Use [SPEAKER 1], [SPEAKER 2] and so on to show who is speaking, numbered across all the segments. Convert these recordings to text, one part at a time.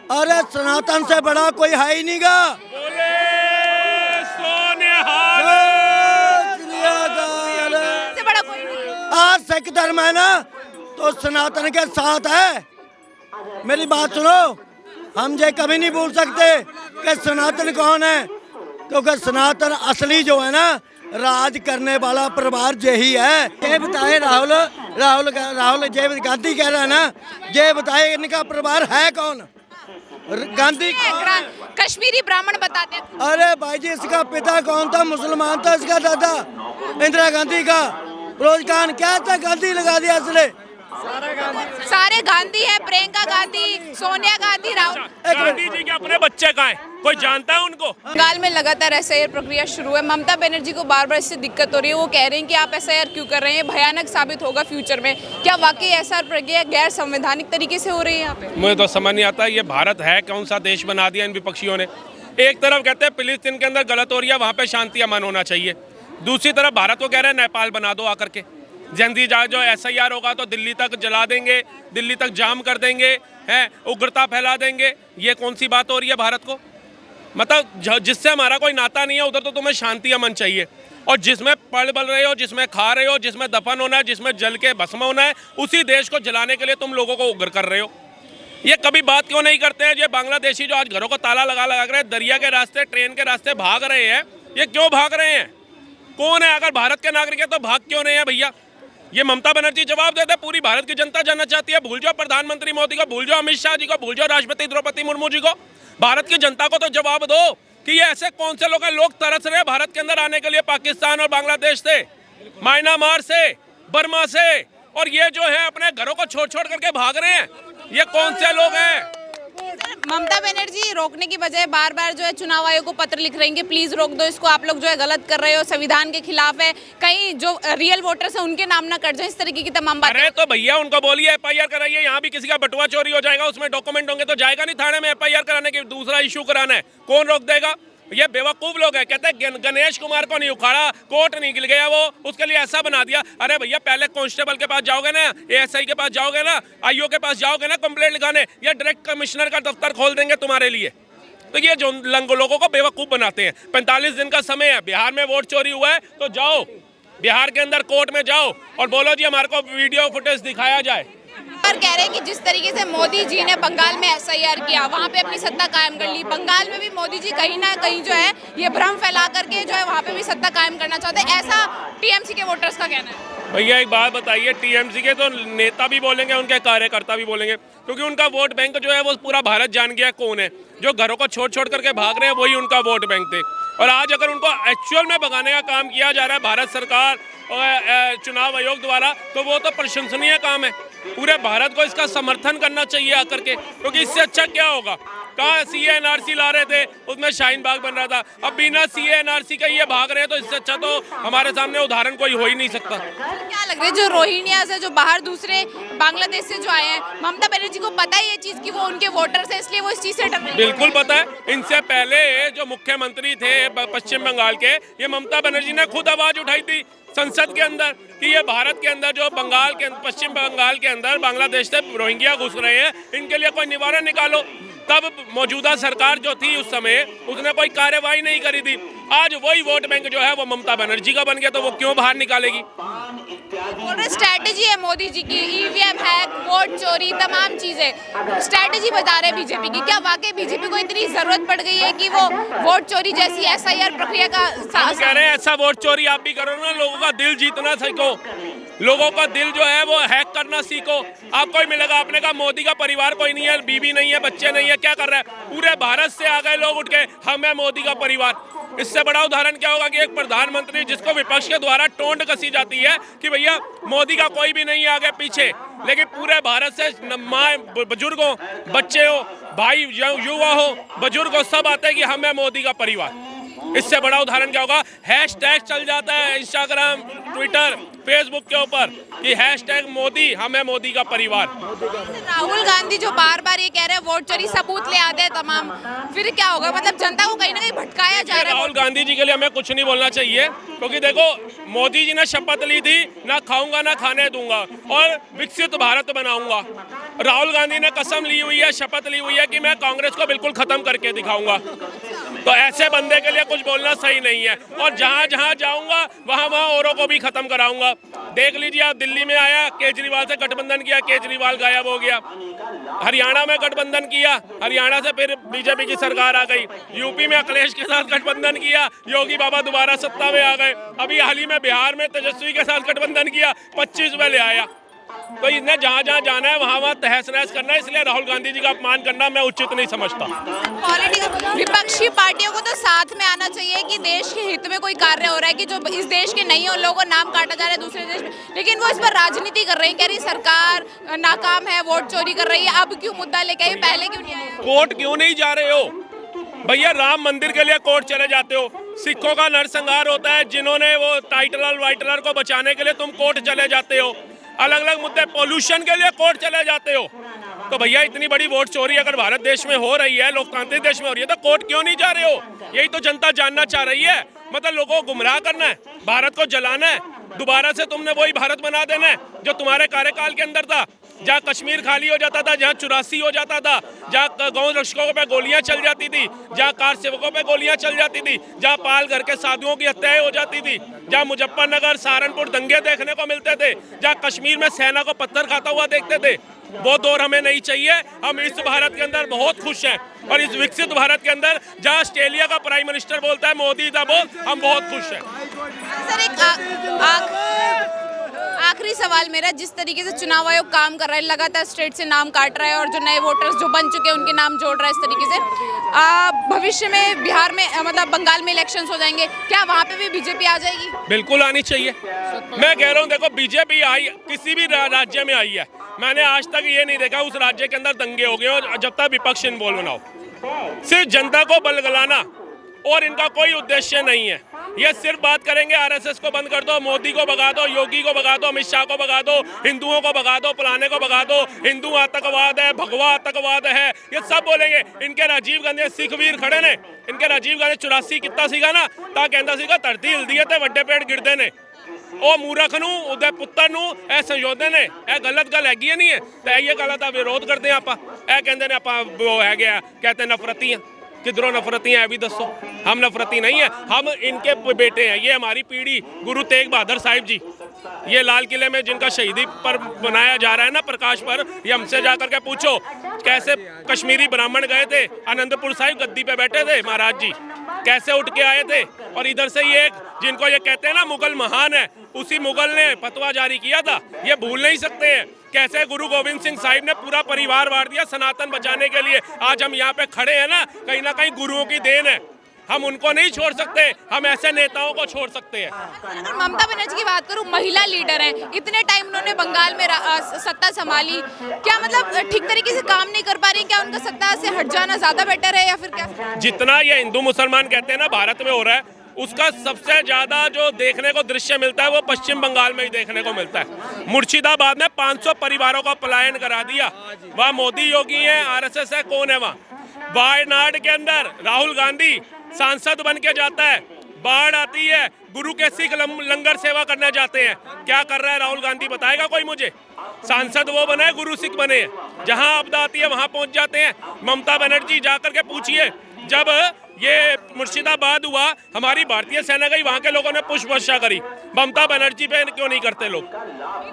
[SPEAKER 1] अरे सनातन से बड़ा कोई है ही नहीं गा।
[SPEAKER 2] बोले सोनिया
[SPEAKER 3] से बड़ा कोई नहीं।
[SPEAKER 1] आज सिख धर्म है ना तो सनातन के साथ है। मेरी बात सुनो, हम ये कभी नहीं भूल सकते कि सनातन कौन है, क्योंकि सनातन असली जो है ना राज करने वाला परिवार यही है। ये बताए राहुल जय गांधी कह रहा है ना, ये बताए इनका परिवार है कौन? गांधी
[SPEAKER 3] कश्मीरी ब्राह्मण बताते हैं।
[SPEAKER 1] अरे भाई जी, इसका पिता कौन था? मुसलमान था। इसका दादा इंदिरा गांधी का रोजगार क्या था? गांधी लगा दिया इसने।
[SPEAKER 3] सारे गांधी है, प्रियंका गांधी, सोनिया गांधी, राहुल
[SPEAKER 2] गांधी जी के अपने बच्चे कहाँ हैं? कोई जानता है उनको?
[SPEAKER 3] बंगाल में लगातार एसआईआर प्रक्रिया शुरू है। ममता बनर्जी को बार बार इससे दिक्कत हो रही है। वो कह रहे हैं कि आप एसआईआर क्यों कर रहे हैं, भयानक साबित होगा फ्यूचर में। क्या वाकई एसआईआर प्रक्रिया गैर संवैधानिक तरीके से हो रही है यहाँ पे?
[SPEAKER 2] मुझे तो समझ नहीं आता ये भारत है कौन सा देश बना दिया इन विपक्षियों ने। एक तरफ कहते हैं फिलिस्तीन के अंदर गलत हो रही है, वहाँ पे शांति अमन होना चाहिए। दूसरी तरफ भारत को कह रहे हैं नेपाल बना दो आकर के। जल्दी जो एसआईआर होगा तो दिल्ली तक जला देंगे, दिल्ली तक जाम कर देंगे, हैं उग्रता फैला देंगे। ये कौन सी बात हो रही है भारत को? मतलब जिससे हमारा कोई नाता नहीं है उधर तो तुम्हें शांति अमन चाहिए, और जिसमें पल बल रहे हो, जिसमें खा रहे हो, जिसमें दफन होना है, जिसमें जल के भस्म होना है, उसी देश को जलाने के लिए तुम लोगों को उग्र कर रहे हो। ये कभी बात क्यों नहीं करते हैं? ये बांग्लादेशी जो आज घरों को ताला लगा लगा कर दरिया के रास्ते, ट्रेन के रास्ते भाग रहे हैं, ये क्यों भाग रहे हैं? कौन है? अगर भारत के नागरिक है तो भाग क्यों नहीं है भैया? ये ममता बनर्जी जवाब देते। पूरी भारत की जनता जानना चाहती है। भूल जाओ प्रधानमंत्री मोदी को, भूल जाओ अमित शाह जी को, भूल जाओ राष्ट्रपति द्रौपदी मुर्मू जी को। भारत की जनता को तो जवाब दो कि ये ऐसे कौन से लोग हैं, लोग तरस रहे हैं भारत के अंदर आने के लिए, पाकिस्तान और बांग्लादेश से, म्यांमार से, बर्मा से, और ये जो है अपने घरों को छोड़ छोड़ करके भाग रहे हैं। ये कौन से लोग हैं?
[SPEAKER 3] ममता बनर्जी रोकने की बजाय बार बार जो है चुनाव आयोग को पत्र लिख रही है, प्लीज रोक दो इसको, आप लोग जो है गलत कर रहे हो, संविधान के खिलाफ है, कहीं जो रियल वोटर्स है उनके नाम ना कट जाए, इस तरीके की तमाम बातें।
[SPEAKER 2] अरे तो भैया उनको बोलिए एफआईआर कराइए। यहाँ भी किसी का बटुआ चोरी हो जाएगा, उसमें डॉक्यूमेंट होंगे तो जाएगा नहीं थाने में एफआईआर कराने के, दूसरा इशू कराना है, कौन रोक देगा? ये बेवकूफ लोग हैं। कहते हैं गणेश कुमार को नहीं उखाड़ा, कोर्ट निकल गया वो, उसके लिए ऐसा बना दिया। अरे भैया पहले कांस्टेबल के पास जाओगे ना, एएसआई के पास जाओगे ना, आईओ के पास जाओगे ना कंप्लेंट लिखाने, या डायरेक्ट कमिश्नर का दफ्तर खोल देंगे तुम्हारे लिए। तो ये जो लोगों को बेवकूफ बनाते हैं। 45 दिन का समय है, बिहार में वोट चोरी हुआ है तो जाओ बिहार के अंदर कोर्ट में जाओ और बोलो जी हमारे को वीडियो फुटेज दिखाया जाए।
[SPEAKER 3] और कह रहे हैं कि जिस तरीके से मोदी जी ने बंगाल में एसआईआर किया, वहाँ पे अपनी सत्ता कायम कर ली, बंगाल में भी मोदी जी कहीं ना कहीं जो है ये भ्रम फैला करके जो है वहाँ पे भी सत्ता कायम करना चाहते हैं, ऐसा टीएमसी के वोटर्स का कहना है।
[SPEAKER 2] भैया एक बात बताइए, टीएमसी के तो नेता भी बोलेंगे, उनके कार्यकर्ता भी बोलेंगे, क्योंकि उनका वोट बैंक जो है वो पूरा भारत जान गया कौन है। जो घरों को छोड़ छोड़ करके भाग रहे हैं वही उनका वोट बैंक थे, और आज अगर उनको एक्चुअल में भगाने का काम किया जा रहा है भारत सरकार और चुनाव आयोग द्वारा, तो वो तो प्रशंसनीय काम है। पूरे भारत को इसका समर्थन करना चाहिए आकर के, क्योंकि इससे अच्छा क्या होगा? कहा सीए एनआरसी ला रहे थे, उसमें शाहीन बाग बन रहा था, अब बिना सीए एनआरसी का ये भाग रहे हैं, तो इससे अच्छा तो हमारे सामने उदाहरण कोई हो ही नहीं सकता।
[SPEAKER 3] क्या लग रहा है जो रोहिंग्या से, जो बाहर दूसरे बांग्लादेश से जो आए हैं, ममता बनर्जी को पता है ये चीज कि वो उनके वोटर्स हैं, इसलिए वो इस चीज से डर रहे हैं?
[SPEAKER 2] बिल्कुल पता है। इनसे पहले जो मुख्यमंत्री थे पश्चिम बंगाल के, ये ममता बनर्जी ने खुद आवाज उठाई थी संसद के अंदर कि ये भारत के अंदर जो बंगाल के पश्चिम बंगाल के अंदर बांग्लादेश से रोहिंग्या घुस रहे हैं, इनके लिए कोई निवारण निकालो। तब मौजूदा सरकार जो थी उस समय, उसने कोई कार्यवाही नहीं करी थी। आज वही वोट बैंक जो है वो ममता बनर्जी का बन गया, तो वो क्यों बाहर निकालेगी?
[SPEAKER 3] स्ट्रैटेजी है मोदी जी की, ईवीएम हैक, वोट चोरी, तमाम चीजें स्ट्रैटेजी बता रहे हैं बीजेपी की। क्या वाकई बीजेपी को इतनी जरूरत पड़ गई है कि वो वोट चोरी जैसी एसआईआर प्रक्रिया का
[SPEAKER 2] कह रहे हैं ऐसा वोट चोरी आप भी करो ना, लोगों का दिल जीतना सीखो, लोगों का दिल जो है वो हैक करना सीखो। आपको ही मिलेगा। आपने कहा मोदी का परिवार कोई नहीं है, बीवी नहीं है, बच्चे नहीं है, क्या कर रहा है? पूरे भारत से आ गए लोग उठ के, हम है मोदी का परिवार। इससे बड़ा उदाहरण क्या होगा कि एक प्रधानमंत्री जिसको विपक्ष के द्वारा टोंट कसी जाती है कि भैया मोदी का कोई भी नहीं है आगे पीछे, लेकिन पूरे भारत से माँ, बुजुर्ग हो, बच्चे हो, भाई, युवा हो, बुजुर्ग हो, सब आते हैं कि हम है मोदी का परिवार। इससे बड़ा उदाहरण क्या होगा? हैशटैग चल जाता है इंस्टाग्राम, ट्विटर, फेसबुक के ऊपर कि हैशटैग मोदी, हमें मोदी का परिवार।
[SPEAKER 3] राहुल गांधी जो बार बार ये कह रहे हैं वोट चोरी सबूत ले आते हैं तमाम, फिर क्या होगा? मतलब जनता को कहीं ना कहीं भटकाया जा रहा है।
[SPEAKER 2] राहुल गांधी जी के लिए हमें कुछ नहीं बोलना चाहिए, क्योंकि देखो मोदी जी ने शपथ ली थी, ना खाऊंगा ना खाने दूंगा और विकसित भारत बनाऊंगा। राहुल गांधी ने कसम ली हुई है, शपथ ली हुई है कि मैं कांग्रेस को बिल्कुल खत्म करके दिखाऊंगा। तो ऐसे बंदे के लिए कुछ बोलना सही नहीं है। और जहां जहां जाऊंगा वहां वहां औरों को भी खत्म कराऊंगा। देख लीजिए, आप दिल्ली में आया, केजरीवाल से गठबंधन किया, केजरीवाल गायब हो गया। हरियाणा में गठबंधन किया, हरियाणा से फिर बीजेपी की सरकार आ गई। यूपी में अखिलेश के साथ गठबंधन किया, योगी बाबा दोबारा सत्ता में आ गए। अभी हाल ही में बिहार में तेजस्वी के साथ गठबंधन किया, 25 में ले आया। तो इन्हें जहाँ जहाँ जाना है वहाँ वहाँ तहस नहस करना है, इसलिए राहुल गांधी जी का अपमान करना मैं उचित नहीं समझता।
[SPEAKER 3] विपक्षी पार्टियों को तो साथ में आना चाहिए कि देश के हित में कोई कार्य हो रहा है कि जो इस देश के नहीं, उन लोगों का नाम काटा जा रहा है दूसरे देश में, लेकिन वो इस पर राजनीति कर रही है। कह रही सरकार नाकाम है, वोट चोरी कर रही है, अब क्यों मुद्दा लेके आई, पहले क्यों नहीं आया?
[SPEAKER 2] कोर्ट क्यों नहीं जा रहे हो भैया? राम मंदिर के लिए कोर्ट चले जाते हो, सिखों का नरसंहार होता है, जिन्होंने वो टाइटलर वाइटलर को बचाने के लिए तुम कोर्ट चले जाते हो। अलग अलग मुद्दे, पोल्यूशन के लिए कोर्ट चले जाते हो। तो भैया इतनी बड़ी वोट चोरी अगर भारत देश में हो रही है, लोकतांत्रिक देश में हो रही है, तो कोर्ट क्यों नहीं जा रहे हो? यही तो जनता जानना चाह रही है। मतलब लोगों को गुमराह करना है, भारत को जलाना है, दोबारा से तुमने वही भारत बना देना है जो तुम्हारे कार्यकाल के अंदर था, जहाँ कश्मीर खाली हो जाता था, जहाँ 84 हो जाता था, जहाँ गौ रक्षकों पे गोलियां चल जाती थी, जहाँ कार सेवकों पे गोलियां चल जाती थी, जहाँ पाल घर के साधुओं की हत्याएं हो जाती थी, जहाँ मुजफ्फरनगर सहारनपुर दंगे देखने को मिलते थे, जहाँ कश्मीर में सेना को पत्थर खाता हुआ देखते थे। वो दौर हमें नहीं चाहिए। हम इस भारत के अंदर बहुत खुश हैं और इस विकसित भारत के अंदर जहाँ ऑस्ट्रेलिया का प्राइम मिनिस्टर बोलता है मोदी दा बोल, हम बहुत खुश हैं।
[SPEAKER 3] सर एक आखिरी सवाल मेरा, जिस तरीके से चुनाव आयोग काम कर रहा है, लगातार स्टेट से नाम काट रहा है और जो नए वोटर्स जो बन चुके हैं उनके नाम जोड़ रहा है, इस तरीके से भविष्य में बिहार में मतलब बंगाल में इलेक्शंस हो जाएंगे, क्या वहाँ पे भी बीजेपी आ जाएगी?
[SPEAKER 2] बिल्कुल आनी चाहिए। मैं कह रहा हूँ, देखो बीजेपी आई किसी भी राज्य में आई है, मैंने आज तक ये नहीं देखा उस राज्य के अंदर दंगे हो गए और जब तक विपक्ष इन्वॉल्व ना हो। सिर्फ जनता को बलगलाना और इनका कोई उद्देश्य नहीं है। ये सिर्फ बात करेंगे आरएसएस को बंद कर दो, मोदी को भगा दो, योगी को भगा दो, अमित शाह को भगा दो, हिंदुओं को भगा दो, फलाने को भगा दो, हिंदू आतंकवाद है, भगवा आतंकवाद है, ये सब बोलेंगे। इनके राजीव गांधी सिख वीर खड़े ने, इनके राजीव गांधी 84 कितना सीखा ना, ता कहता सीखा धरती हिलदी है ते वड्डे पेड़ गिरते ने। ਉਹ ਮੂਰਖ ਨੂੰ ਉਹਦੇ ਪੁੱਤਰ ਨੂੰ ਇਹ ਸੰਯੋਜਨ ਨੇ, ਇਹ ਗਲਤ ਗੱਲ ਹੈਗੀ ਨਹੀਂ ਹੈ ਤੇ ਇਹ ਗੱਲ ਦਾ ਵਿਰੋਧ ਕਰਦੇ ਆ ਆਪਾਂ। ਇਹ ਕਹਿੰਦੇ ਨੇ ਆਪਾਂ ਉਹ ਹੈਗੇ ਆ, कहते नफरती हैं। किधरों नफरती हैं अभी दसो? हम नफरती नहीं है, हम इनके बेटे हैं। ये हमारी पीढ़ी, गुरु तेग बहादुर साहिब जी, ये लाल किले में जिनका शहीदी पर बनाया जा रहा है ना प्रकाश पर, ये हमसे जाकर के पूछो कैसे कश्मीरी ब्राह्मण गए थे आनंदपुर साहिब, गद्दी पे बैठे थे महाराज जी, कैसे उठ के आए थे। और इधर से ये जिनको ये कहते हैं ना मुगल महान है, उसी मुगल ने फतवा जारी किया था, ये भूल नहीं सकते हैं। कैसे गुरु गोविंद सिंह साहिब ने पूरा परिवार वार दिया सनातन बचाने के लिए। आज हम यहाँ पे खड़े हैं ना कहीं गुरुओं की देन है। हम उनको नहीं छोड़ सकते, हम ऐसे नेताओं को छोड़ सकते हैं।
[SPEAKER 3] अगर ममता बनर्जी की बात करूं, महिला लीडर हैं, इतने टाइम उन्होंने बंगाल में सत्ता संभाली, क्या मतलब ठीक तरीके से काम नहीं कर पा रही? क्या उनका सत्ता से हट जाना ज्यादा बेटर है या फिर क्या?
[SPEAKER 2] जितना ये हिंदू मुसलमान कहते हैं ना भारत में हो रहा है, उसका सबसे ज्यादा जो देखने को दृश्य मिलता है वो पश्चिम बंगाल में ही देखने को मिलता है। मुर्शिदाबाद में 500 परिवारों का पलायन करा दिया। वहाँ मोदी योगी है, आरएसएस है, कौन है वहाँ? वायनाड के अंदर राहुल गांधी सांसद बन के जाता है, बाढ़ आती है, गुरु के सिख लंगर सेवा करने जाते हैं। क्या कर रहा है राहुल गांधी, बताएगा कोई मुझे? सांसद वो बने, गुरु सिख बने। जहां आपदा आती है वहां पहुंच जाते हैं। ममता बनर्जी जाकर के पूछिए, जब ये मुर्शिदाबाद हुआ, हमारी भारतीय सेना गई, वहां के लोगों ने पुष्प वर्षा करी, ममता बनर्जी पे क्यों नहीं करते लोग?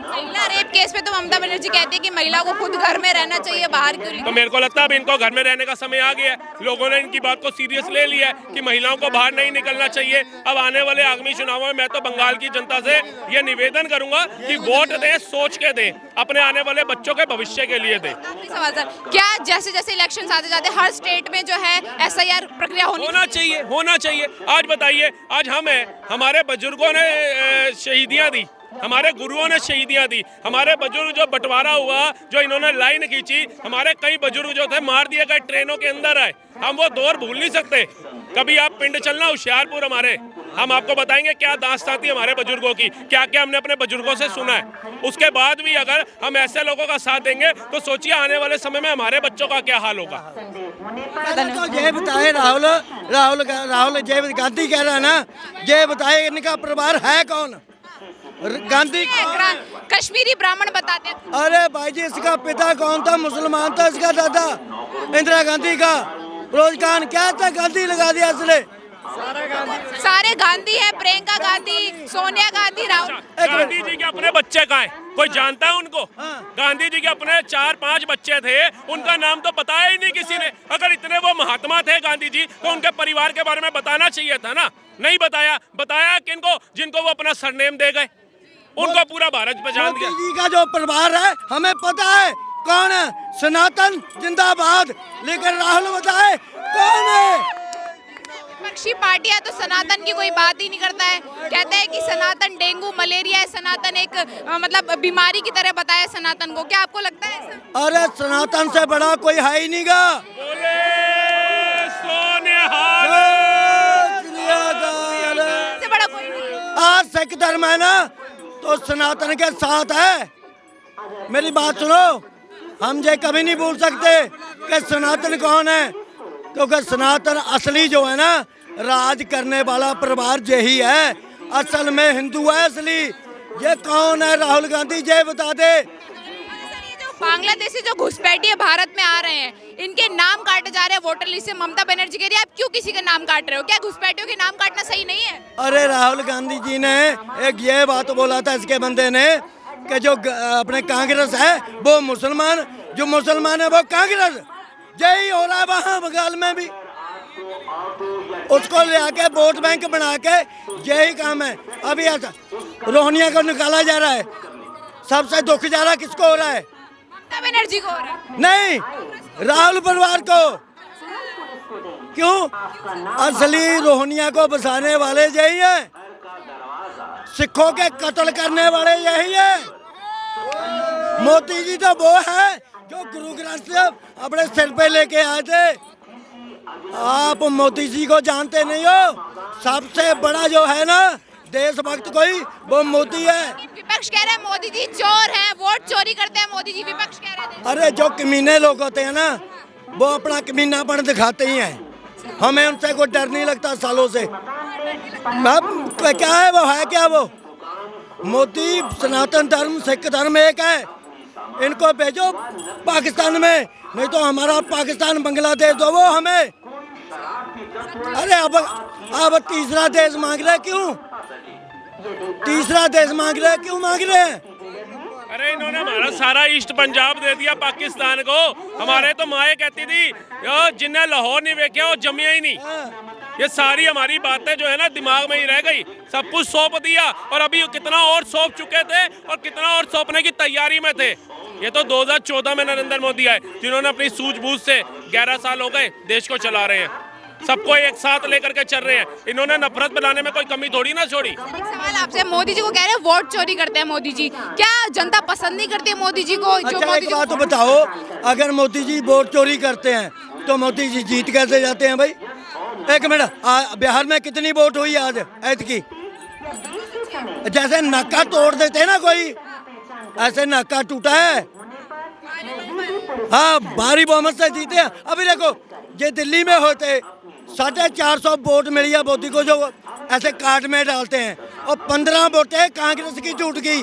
[SPEAKER 3] महिला रेप केस पे तो ममता बनर्जी कहती है कि महिला को खुद घर में रहना चाहिए, बाहर क्यों नहीं?
[SPEAKER 2] तो मेरे को लगता है अब इनको घर में रहने का समय आ गया है। लोगों ने इनकी बात को सीरियस ले लिया है कि महिलाओं को बाहर नहीं निकलना चाहिए। अब आने वाले आगामी चुनावों में मैं तो बंगाल की जनता से ये निवेदन करूंगा कि वोट दें, सोच के दें, अपने आने वाले बच्चों के भविष्य के लिए दें।
[SPEAKER 3] सवाल सर, क्या जैसे जैसे इलेक्शन आते जाते हर स्टेट में जो है SIR प्रक्रिया होना
[SPEAKER 2] चाहिए। आज बताइए, आज हम हैं, हमारे बुजुर्गों ने शहीदियां दी, हमारे गुरुओं ने शहीदियां दी, हमारे बुजुर्ग जो बंटवारा हुआ, जो इन्होंने लाइन खींची, हमारे कई बुजुर्ग जो थे मार दिए गए, ट्रेनों के अंदर आए। हम वो दौर भूल नहीं सकते। कभी आप पिंड चलना होशियारपुर हमारे, हम आपको बताएंगे क्या दास्तां थी हमारे बुजुर्गों की, क्या क्या हमने अपने बुजुर्गों से सुना है। उसके बाद भी अगर हम ऐसे लोगों का साथ देंगे तो सोचिए आने वाले समय में हमारे बच्चों का क्या हाल होगा।
[SPEAKER 1] तो ये बताए राहुल जय गांधी कह रहा है ना, ये बताए इनका परिवार है कौन? गांधी
[SPEAKER 3] कश्मीरी ब्राह्मण बताते हैं।
[SPEAKER 1] अरे भाई जी, इसका पिता कौन था? मुसलमान था। इसका दादा इंदिरा गांधी का रोजगार क्या था? गांधी लगा दिया इसने।
[SPEAKER 3] सारे गांधी है, प्रियंका गांधी, सोनिया गांधी, राहुल।
[SPEAKER 2] गांधी जी के अपने बच्चे कहाँ हैं? कोई जानता है उनको? गांधी जी के अपने 4-5 बच्चे थे, उनका नाम तो बताया ही नहीं किसी ने। अगर इतने वो महात्मा थे गांधी जी तो उनके परिवार के बारे में बताना चाहिए था ना, नहीं बताया। बताया किनको? जिनको वो अपना सरनेम दे गए, उनको पूरा भारत पहचान दिया।
[SPEAKER 1] मोदी जी का जो परिवार है हमें पता है कौन है। सनातन जिंदाबाद, लेकिन राहुल बताए कौन है?
[SPEAKER 3] विपक्षी पार्टियां तो सनातन की कोई बात ही नहीं करता है, कहते हैं कि सनातन डेंगू मलेरिया है, सनातन एक मतलब बीमारी की तरह बताया सनातन को। क्या आपको लगता है ऐसा?
[SPEAKER 1] अरे सनातन से बड़ा कोई है ही नहीं गा।
[SPEAKER 2] बोले सोनिहाल।
[SPEAKER 3] से बड़ा कोई नहीं।
[SPEAKER 1] आज सिख धर्म है ना तो सनातन के साथ है। मेरी बात सुनो, हम ये कभी नहीं भूल सकते कि सनातन कौन है, क्योंकि सनातन असली जो है ना, राज करने वाला परिवार यही है। असल में हिंदू है असली। ये कौन है? राहुल गांधी ये बता दे।
[SPEAKER 3] बांग्लादेशी जो घुसपैठिए भारत में आ रहे हैं, इनके नाम काटे जा रहे हैं वोटर लिस्ट से। ममता बनर्जी कह रही है आप क्यों किसी का नाम काट रहे हो? क्या घुसपैठियों के नाम काटना सही नहीं है?
[SPEAKER 1] अरे राहुल गांधी जी ने एक ये बात बोला था इसके बंदे ने कि जो अपने कांग्रेस है वो मुसलमान, जो मुसलमान है वो कांग्रेस। यही हो रहा है वहाँ बंगाल में भी। उसको ले आके वोट बैंक बना के यही काम है। अभी ऐसा रोहनिया को निकाला जा रहा है। सबसे दुख जा रहा है किसको हो रहा है?
[SPEAKER 3] ममता बनर्जी को हो रहा है।
[SPEAKER 1] नहीं, राहुल परिवार को। क्यों? असली रोहनिया को बसाने वाले यही है, सिखों के कत्ल करने वाले यही है। मोदी जी तो वो है जो गुरु ग्रंथ साहब अपने सिर पे लेके आए थे। आप मोदी जी को जानते नहीं हो। सबसे बड़ा जो है ना देशभक्त कोई, वो मोदी है।
[SPEAKER 3] विपक्ष कह रहा है मोदी जी चोर हैं, वोट चोरी करते हैं मोदी जी, विपक्ष कह रहे थे।
[SPEAKER 1] अरे जो कमीने लोग होते हैं ना, वो अपना कमीनापन दिखाते ही हैं। हमें उनसे कोई डर नहीं लगता सालों से। अब क्या है वो? है क्या वो? मोदी सनातन धर्म सिख धर्म एक है। इनको भेजो पाकिस्तान में, नहीं तो हमारा पाकिस्तान बांग्लादेश दो वो हमें। अरे अब तीसरा देश मांग रहे क्यों? तीसरा देश मांग रहे क्यों मांग रहे हैं?
[SPEAKER 2] अरे इन्होंने हमारा सारा ईस्ट पंजाब दे दिया पाकिस्तान को। हमारे तो माए कहती थी जिन्हें लाहौर नहीं वेख्या वो जमिया ही नहीं। ये सारी हमारी बातें जो है ना दिमाग में ही रह गई। सब कुछ सौंप दिया और अभी कितना और सौंप चुके थे और कितना और सौंपने की तैयारी में थे। ये तो 2014 में नरेंद्र मोदी आए, जिन्होंने अपनी सूझबूझ से 11 साल हो गए देश को चला रहे हैं, सबको एक साथ लेकर के चल रहे हैं। इन्होंने नफरत बनाने में कोई कमी थोड़ी ना छोड़ी।
[SPEAKER 3] एक सवाल आपसे, मोदी जी को कह रहे हैं वोट चोरी करते हैं मोदी जी, क्या जनता पसंद नहीं करती है मोदी जी को? जो
[SPEAKER 1] अच्छा
[SPEAKER 3] मोदी
[SPEAKER 1] एक बात तो बताओ, अगर मोदी जी वोट चोरी करते हैं तो मोदी जी जीत कैसे जाते हैं भाई? एक मिनट, बिहार में कितनी वोट हुई आज ऐतकी? जैसे नाका तोड़ देते हैं ना कोई, ऐसे नाका टूटा है। हाँ, भारी बहुमत से जीते हैं। अभी देखो ये दिल्ली में होते 450 वोट मिली है मोदी को, जो ऐसे कार्ड में डालते हैं, और 15 वोटें कांग्रेस की टूट गई।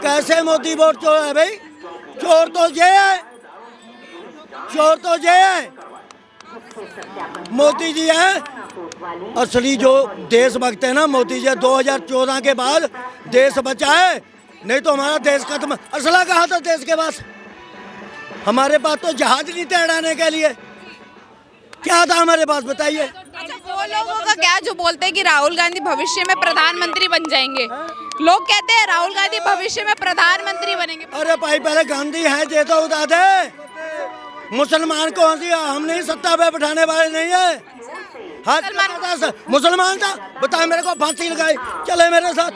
[SPEAKER 1] कैसे मोदी वोट चोर है भाई? चोर तो ये है, चोर तो ये है। मोदी जी है असली जो देशभक्त है ना। मोदी जी 2014 के बाद देश बचा है, नहीं तो हमारा देश खत्म। असला कहा था देश के पास? हमारे पास तो जहाज नहीं थे उड़ाने के लिए। क्या था हमारे पास बताइए?
[SPEAKER 3] अच्छा, वो लोगों का क्या जो बोलते हैं कि राहुल गांधी भविष्य में प्रधानमंत्री बन जाएंगे? लोग कहते हैं राहुल गांधी भविष्य में प्रधानमंत्री बनेंगे।
[SPEAKER 1] अरे भाई पहले गांधी है ये तो बता दे। मुसलमान को हम नहीं सत्ता पे बैठाने वाले नहीं है। मुसलमान था, बता मेरे को फांसी लगाई, चले मेरे साथ।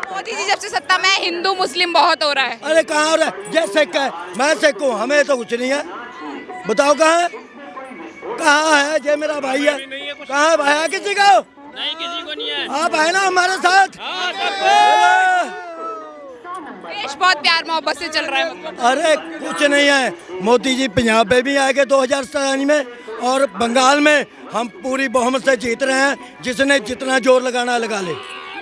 [SPEAKER 3] मोदी जी जब से सत्ता में हिंदू मुस्लिम बहुत हो रहा है।
[SPEAKER 1] अरे कहाँ हो रहा है? ये सिख है, मैं सिख हूँ, हमें तो कुछ नहीं है। बताओ कहाँ है? कहाँ है? ये मेरा भाई है, कहाँ है भाई? है किसी को?
[SPEAKER 4] नहीं, किसी को नहीं है।
[SPEAKER 1] आप है ना हमारे साथ?
[SPEAKER 3] देश बहुत प्यार मोहब्बत से चल रहा है मतलब।
[SPEAKER 1] अरे कुछ नहीं है, मोदी जी पंजाब में भी आएंगे 2027 में, और बंगाल में हम पूरी बहुमत से जीत रहे हैं। जिसने जितना जोर लगाना लगा ले।